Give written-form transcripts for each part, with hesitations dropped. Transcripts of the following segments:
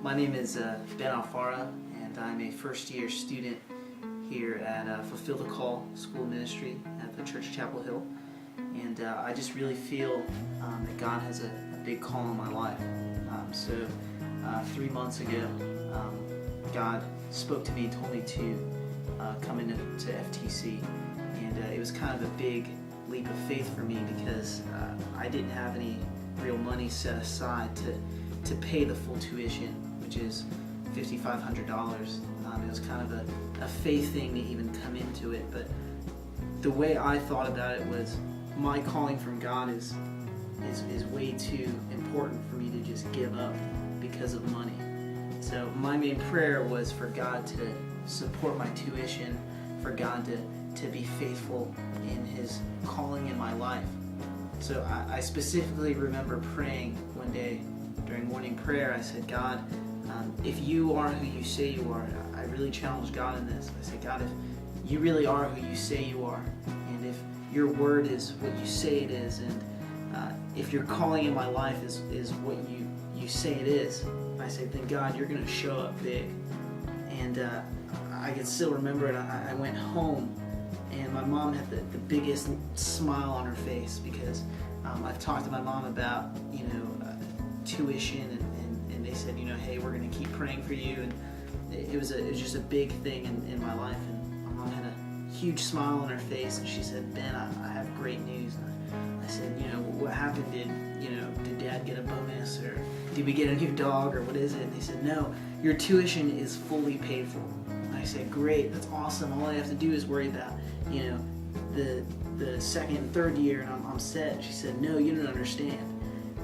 My name is Ben Alfara, and I'm a first-year student here at Fulfill the Call School of Ministry at the Church Chapel Hill. And I just really feel that God has a big call on my life. So 3 months ago, God spoke to me and told me to come into FTC. And it was kind of a big leap of faith for me because I didn't have any real money set aside to pay the full tuition, which is $5,500. It was kind of a faith thing to even come into it, but the way I thought about it was my calling from God is way too important for me to just give up because of money. So my main prayer was for God to support my tuition, for God to be faithful in His calling in my life. So I specifically remember praying one day during morning prayer. I said, God, if you are who you say you are, I really challenged God in this. I said, God, if you really are who you say you are, and if your word is what you say it is, and if your calling in my life is what you say it is, I said, then God, you're going to show up big. And I can still remember it. I went home, and my mom had the biggest smile on her face because I've talked to my mom about, tuition, and they said, hey, we're going to keep praying for you. And it was just a big thing in my life. And my mom had a huge smile on her face, and she said, Ben, I have great news. And I said, what happened? Did Dad get a bonus, or did we get a new dog, or what is it? And they said, no, your tuition is fully paid for. And I said, great, that's awesome. All I have to do is worry about, the second and third year, and I'm set. She said, no, you don't understand.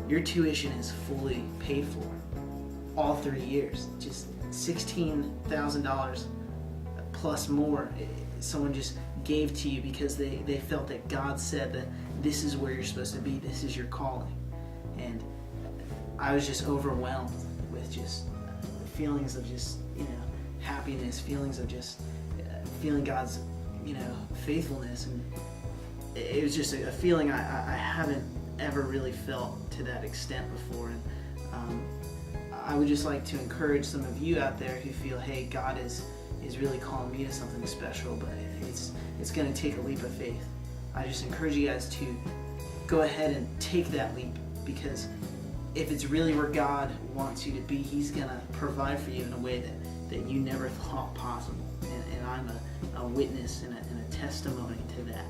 Your tuition is fully paid for. All 3 years, just $16,000 plus more. Someone just gave to you because they felt that God said that this is where you're supposed to be, this is your calling. And I was just overwhelmed with just feelings of just, happiness, feelings of just feeling God's, faithfulness. And it was just a feeling I haven't ever really felt to that extent before. And I would just like to encourage some of you out there who feel, hey, God is really calling me to something special, but it's going to take a leap of faith. I just encourage you guys to go ahead and take that leap, because if it's really where God wants you to be, He's going to provide for you in a way that you never thought possible. And I'm a witness and a testimony to that.